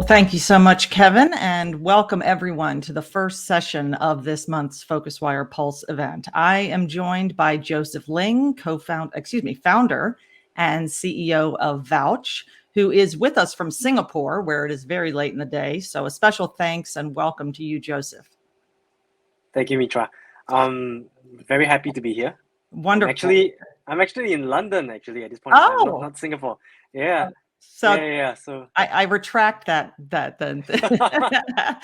Thank you so much, Kevin, and welcome everyone to the first session of this month's PhocusWire Pulse event. I am joined by Joseph Ling, founder and CEO of Vouch, who is with us from Singapore, where it is very late in the day. So a special thanks and welcome to you, Joseph. Thank you, Mitra. Very happy to be here. Wonderful. I'm actually in London at this point in time, not Singapore. Yeah. So yeah. So I retract that then. I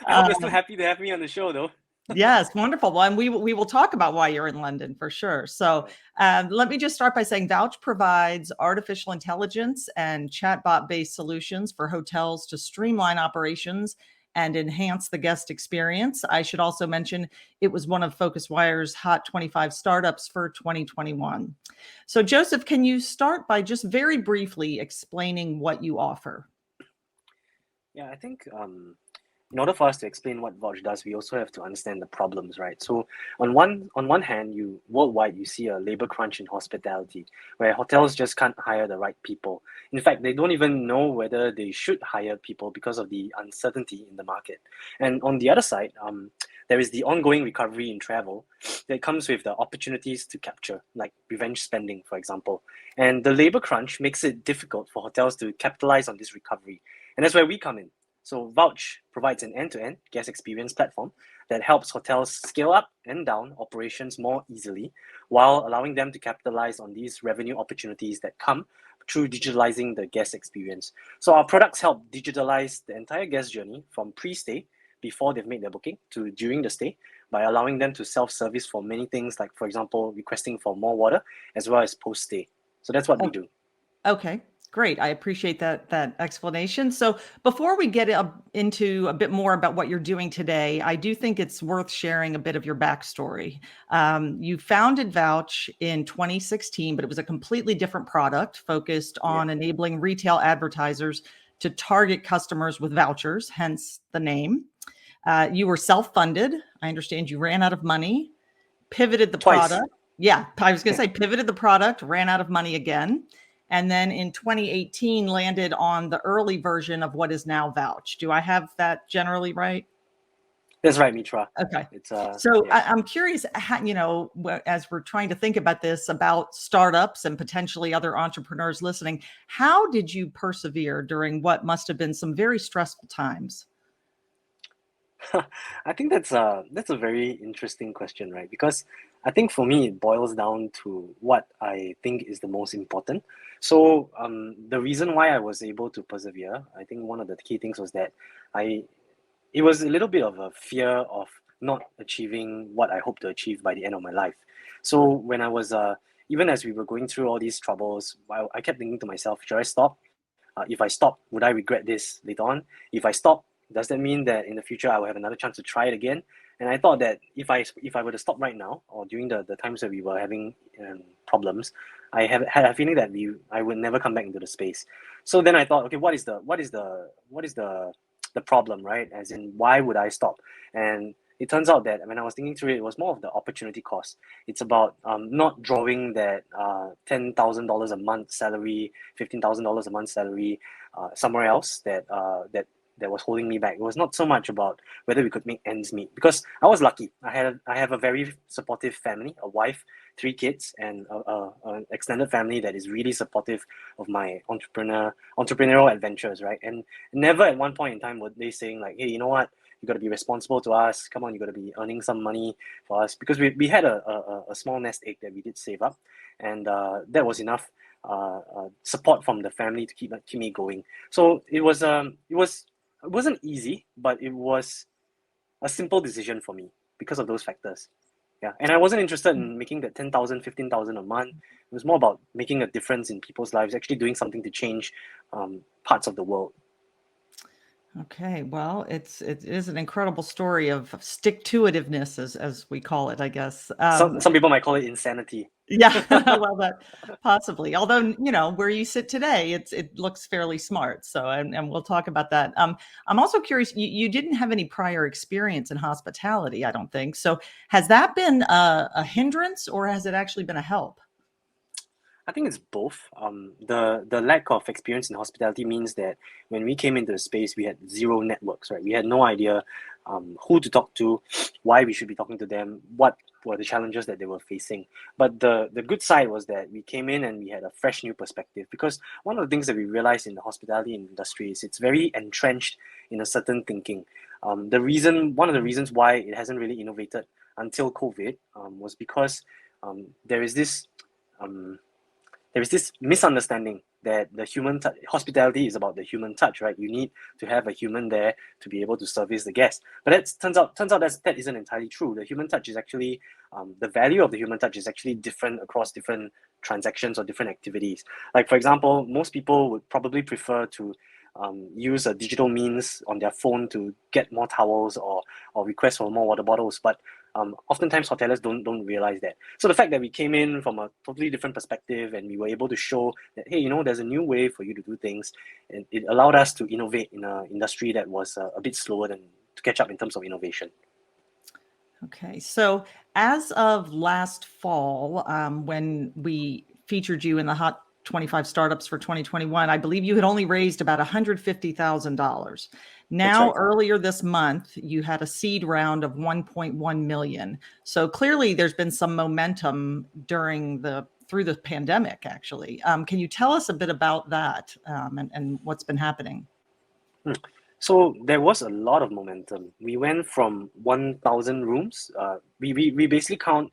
hope you're still happy to have me on the show, though. Yes, wonderful. Well, and we will talk about why you're in London for sure. So let me just start by saying Vouch provides artificial intelligence and chatbot-based solutions for hotels to streamline operations and enhance the guest experience. I should also mention it was one of PhocusWire's Hot 25 startups for 2021. So Joseph, can you start by just very briefly explaining what you offer? Yeah, I think in order for us to explain what Vouch does, we also have to understand the problems, right? So on one hand, worldwide you see a labor crunch in hospitality, where hotels just can't hire the right people. In fact, they don't even know whether they should hire people because of the uncertainty in the market. And on the other side, there is the ongoing recovery in travel that comes with the opportunities to capture, like revenge spending, for example. And the labor crunch makes it difficult for hotels to capitalize on this recovery. And that's where we come in. So Vouch provides an end-to-end guest experience platform that helps hotels scale up and down operations more easily while allowing them to capitalize on these revenue opportunities that come through digitalizing the guest experience. So our products help digitalize the entire guest journey from pre-stay, before they've made their booking, to during the stay, by allowing them to self-service for many things, like, for example, requesting for more water, as well as post-stay. So that's what we do. Okay. Great. I appreciate that explanation. So before we get into a bit more about what you're doing today, I do think it's worth sharing a bit of your backstory. You founded Vouch in 2016, but it was a completely different product focused on enabling retail advertisers to target customers with vouchers, hence the name. You were self-funded. I understand you ran out of money, pivoted the product. Yeah, I was going to say pivoted the product, ran out of money again. And then in 2018 landed on the early version of what is now Vouch. Do I have that generally right? That's right, Mitra. Okay. I'm curious, how, as we're trying to think about this, about startups and potentially other entrepreneurs listening, how did you persevere during what must have been some very stressful times? I think that's a very interesting question, right? Because I think for me, it boils down to what I think is the most important. So the reason why I was able to persevere, I think one of the key things was that it was a little bit of a fear of not achieving what I hope to achieve by the end of my life. So when I was, even as we were going through all these troubles, I kept thinking to myself, should I stop? If I stop, would I regret this later on? If I stop, does that mean that in the future I will have another chance to try it again? And I thought that if I were to stop right now, or during the times that we were having problems, I had a feeling that I would never come back into the space. So then I thought, okay, what is the problem, right? As in, why would I stop? And it turns out that when I was thinking through it, it was more of the opportunity cost. It's about not drawing that $10,000 a month salary, $15,000 a month salary somewhere else that was holding me back. It was not so much about whether we could make ends meet, because I was lucky. I have a very supportive family, a wife, 3 kids, and an extended family that is really supportive of my entrepreneurial adventures, right? And never at one point in time were they saying like, hey, you know what? You got to be responsible to us. Come on, you got to be earning some money for us, because we had a small nest egg that we did save up, and that was enough support from the family to keep me going. So it wasn't easy, but it was a simple decision for me because of those factors. Yeah, and I wasn't interested in making that 10,000, 15,000 a month. It was more about making a difference in people's lives, actually doing something to change parts of the world. Okay, well, it is an incredible story of stick-to-itiveness, as we call it, I guess. Some people might call it insanity. Yeah, well, that possibly. Although, where you sit today, it looks fairly smart. So, and we'll talk about that. I'm also curious. You didn't have any prior experience in hospitality, I don't think. So, has that been a hindrance, or has it actually been a help? I think it's both. The lack of experience in hospitality means that when we came into the space, we had zero networks, right? We had no idea who to talk to, why we should be talking to them, what were the challenges that they were facing. But the good side was that we came in and we had a fresh new perspective, because one of the things that we realized in the hospitality industry is it's very entrenched in a certain thinking. One of the reasons why it hasn't really innovated until COVID was because there is this um, there is this misunderstanding that hospitality is about the human touch, right? You need to have a human there to be able to service the guest. But that turns out that isn't entirely true. The human touch is actually the value of the human touch is actually different across different transactions or different activities. Like, for example, most people would probably prefer to use a digital means on their phone to get more towels or request for more water bottles. But oftentimes hoteliers don't realize that. So the fact that we came in from a totally different perspective and we were able to show that, hey, there's a new way for you to do things, and it allowed us to innovate in an industry that was a bit slower than to catch up in terms of innovation. Okay, so as of last fall, when we featured you in the Hot 25 Startups for 2021, I believe you had only raised about $150,000. Now, right. Earlier this month, you had a seed round of 1.1 million. So clearly, there's been some momentum through the pandemic. Actually, can you tell us a bit about that and what's been happening? So there was a lot of momentum. We went from 1,000 rooms. We basically count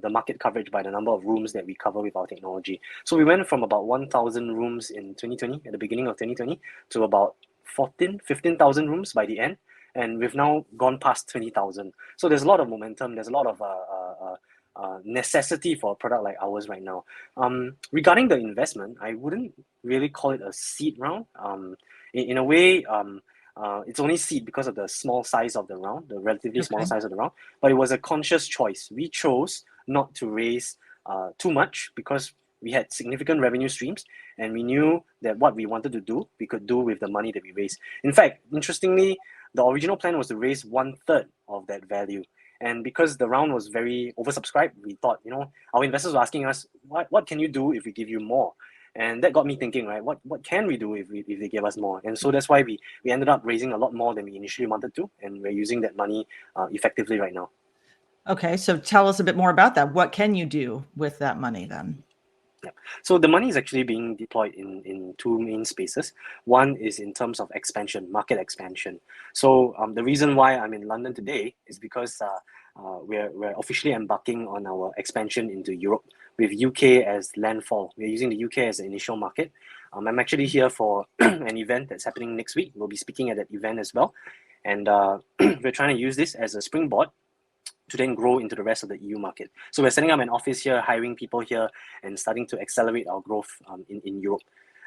the market coverage by the number of rooms that we cover with our technology. So we went from about 1,000 rooms in 2020, at the beginning of 2020, to about 15,000 rooms by the end. And we've now gone past 20,000. So there's a lot of momentum. There's a lot of necessity for a product like ours right now. Regarding the investment, I wouldn't really call it a seed round. In a way, it's only seed because of the small size of the round, the relatively small size of the round. But it was a conscious choice. We chose not to raise too much because we had significant revenue streams, and we knew that what we wanted to do, we could do with the money that we raised. In fact, interestingly, the original plan was to raise 1/3 of that value. And because the round was very oversubscribed, we thought, our investors were asking us, what can you do if we give you more? And that got me thinking, right? What can we do if they give us more? And so that's why we ended up raising a lot more than we initially wanted to, and we're using that money effectively right now. Okay, so tell us a bit more about that. What can you do with that money then? Yeah. So the money is actually being deployed in two main spaces. One is in terms of expansion, market expansion. So the reason why I'm in London today is because we're officially embarking on our expansion into Europe with UK as landfall. We're using the UK as the initial market. I'm actually here for an event that's happening next week. We'll be speaking at that event as well. And we're trying to use this as a springboard to then grow into the rest of the EU market. So we're setting up an office here, hiring people here, and starting to accelerate our growth in Europe.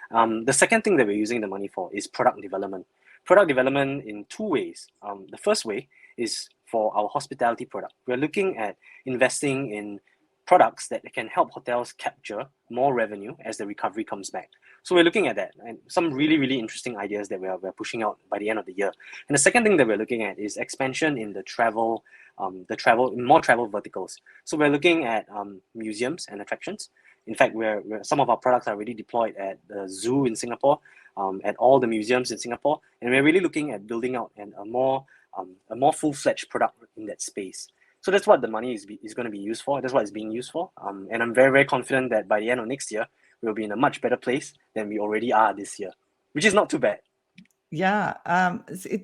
The second thing that we're using the money for is product development. Product development in two ways. The first way is for our hospitality product. We're looking at investing in products that can help hotels capture more revenue as the recovery comes back. So we're looking at that, and some really, really interesting ideas that we're pushing out by the end of the year. And the second thing that we're looking at is expansion in more travel verticals. So we're looking at museums and attractions. In fact, some of our products are already deployed at the zoo in Singapore, at all the museums in Singapore, and we're really looking at building out a more full-fledged product in that space. So that's what the money is going to be used for. That's what it's being used for. And I'm very, very confident that by the end of next year, we'll be in a much better place than we already are this year, which is not too bad. Yeah.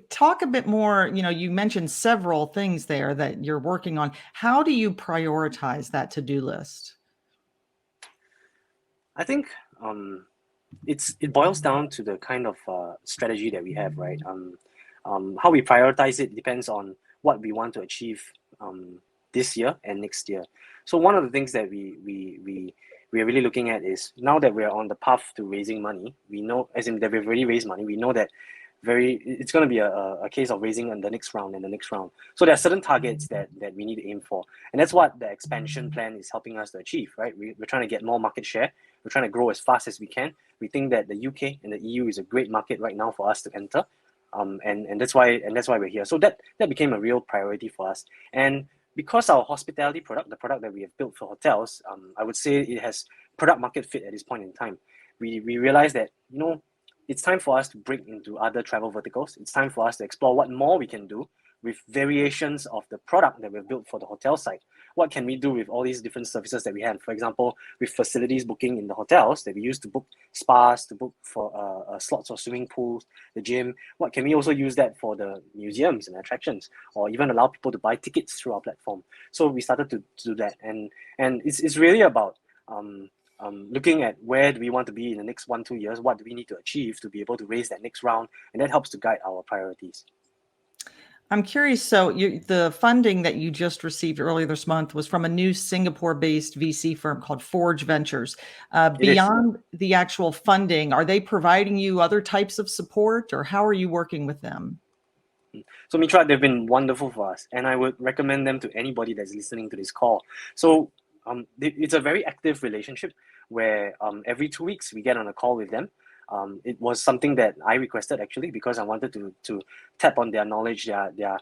Talk a bit more, you mentioned several things there that you're working on. How do you prioritize that to-do list? I think it boils down to the kind of strategy that we have, right? How we prioritize it depends on what we want to achieve this year and next year. So one of the things that we are really looking at is, now that we're on the path to raising money, we know, as in that we've already raised money, we know that it's going to be a case of raising in the next round and the next round. So there are certain targets that we need to aim for, and that's what the expansion plan is helping us to achieve, right? We're trying to get more market share. We're trying to grow as fast as we can. We think that the UK and the EU is a great market right now for us to enter, and that's why we're here. So that became a real priority for us. And because our hospitality product, the product that we have built for hotels, I would say it has product market fit at this point in time. We realized that, you know, it's time for us to break into other travel verticals. It's time for us to explore what more we can do with variations of the product that we've built for the hotel side. What can we do with all these different services that we have? For example, with facilities booking in the hotels that we use to book spas, to book for slots or swimming pools, the gym. What can we also use that for the museums and attractions, or even allow people to buy tickets through our platform? So we started to do that, and it's really about looking at where do we want to be in the next 1-2 years, what do we need to achieve to be able to raise that next round, and that helps to guide our priorities. I'm curious. So the funding that you just received earlier this month was from a new Singapore-based VC firm called Forge Ventures. Beyond the actual funding, are they providing you other types of support, or how are you working with them? So Mitra, they've been wonderful for us, and I would recommend them to anybody that's listening to this call. So it's a very active relationship where every 2 weeks we get on a call with them. It was something that I requested actually, because I wanted to tap on their knowledge, their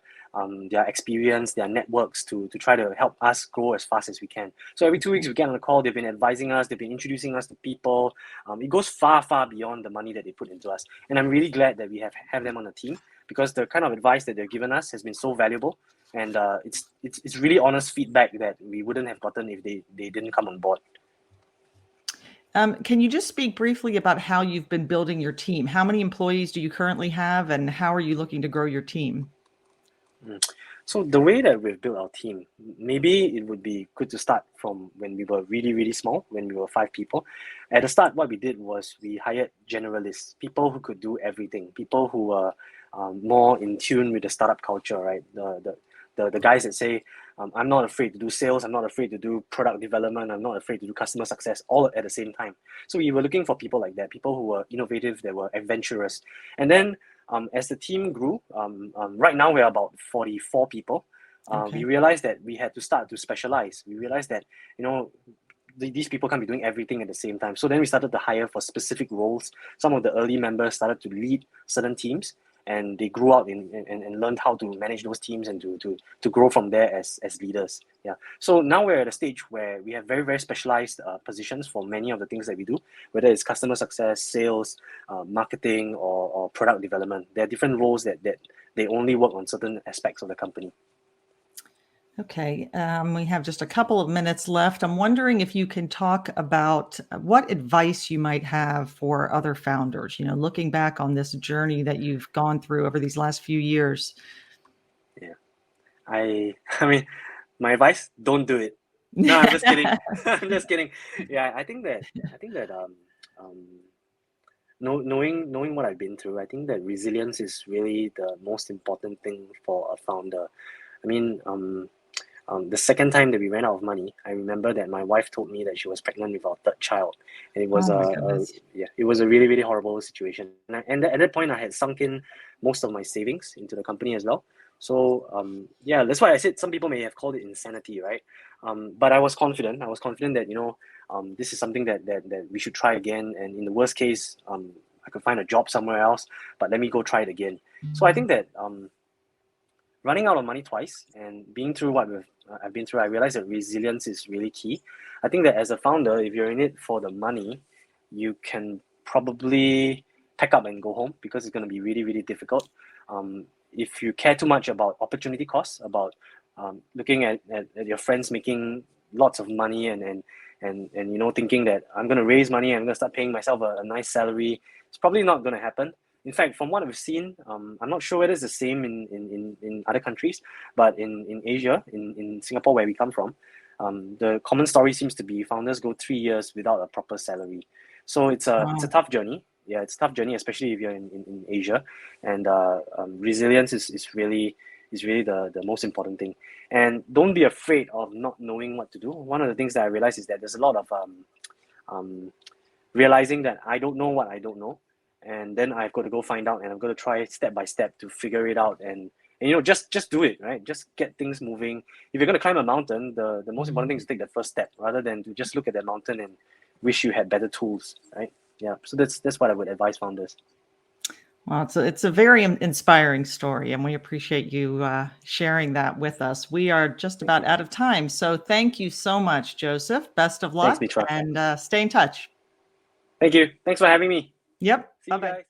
experience, their networks to try to help us grow as fast as we can. So every 2 weeks we get on a call. They've been advising us. They've been introducing us to people. It goes far beyond the money that they put into us, and I'm really glad that we have them on the team, because the kind of advice that they've given us has been so valuable, and it's really honest feedback that we wouldn't have gotten if they didn't come on board. Can you just speak briefly about how you've been building your team? How many employees do you currently have, and how are you looking to grow your team? So the way that we've built our team, maybe it would be good to start from when we were really small, when we were 5 people. At the start, what we did was we hired generalists, people who could do everything, people who were more in tune with the startup culture, right? The guys that say, I'm not afraid to do sales, I'm not afraid to do product development, I'm not afraid to do customer success, all at the same time. So we were looking for people like that, people who were innovative, that were adventurous. And then as the team grew, right now we're about 44 people. Okay. We realized that we had to start to specialize. We realized that, you know, these people can't be doing everything at the same time. So then we started to hire for specific roles. Some of the early members started to lead certain teams, and they grew out and learned how to manage those teams and to grow from there as leaders. Yeah. So now we're at a stage where we have very specialized positions for many of the things that we do, whether it's customer success, sales, marketing, or product development. There are different roles that they only work on certain aspects of the company. Okay, we have just a couple of minutes left. I'm wondering if you can talk about what advice you might have for other founders, you know, looking back on this journey that you've gone through over these last few years. Yeah, I mean, my advice: don't do it. No, I'm just kidding. I'm just kidding. Yeah, I think that knowing what I've been through, I think that resilience is really the most important thing for a founder. I mean, the second time that we ran out of money, I remember that my wife told me that she was pregnant with our 3rd child, and it was Oh my goodness. it was a really horrible situation. And at that point, I had sunk in most of my savings into the company as well. So yeah, that's why I said some people may have called it insanity, right? But I was confident. I was confident that, you know, this is something that we should try again, and in the worst case, I could find a job somewhere else. But let me go try it again. So I think that running out of money twice and being through what I've been through, I realized that resilience is really key. I think that as a founder, if you're in it for the money, you can probably pack up and go home, because it's going to be really difficult. If you care too much about opportunity costs, about looking at your friends making lots of money and you know, thinking that I'm going to raise money, I'm going to start paying myself a nice salary, it's probably not going to happen. In fact, from what I've seen, I'm not sure whether it's the same in other countries, but in Asia, in Singapore, where we come from, the common story seems to be founders go 3 years without a proper salary. So it's a tough journey. Yeah, it's a tough journey, especially if you're in Asia. And resilience is really the most important thing. And don't be afraid of not knowing what to do. One of the things that I realized is that there's a lot of realizing that I don't know what I don't know, and then I've got to go find out, and I've got to try step by step to figure it out, and you know, just do it, right? Just get things moving. If you're going to climb a mountain, the most important thing is to take the first step, rather than to just look at that mountain and wish you had better tools, right? Yeah, so that's what I would advise founders. Well, it's a very inspiring story, and we appreciate you sharing that with us. We are just about out of time, so thank you so much, Joseph. Best of Thanks, luck, Mitra. and stay in touch. Thank you. Thanks for having me. Yep. See you Bye-bye. guys.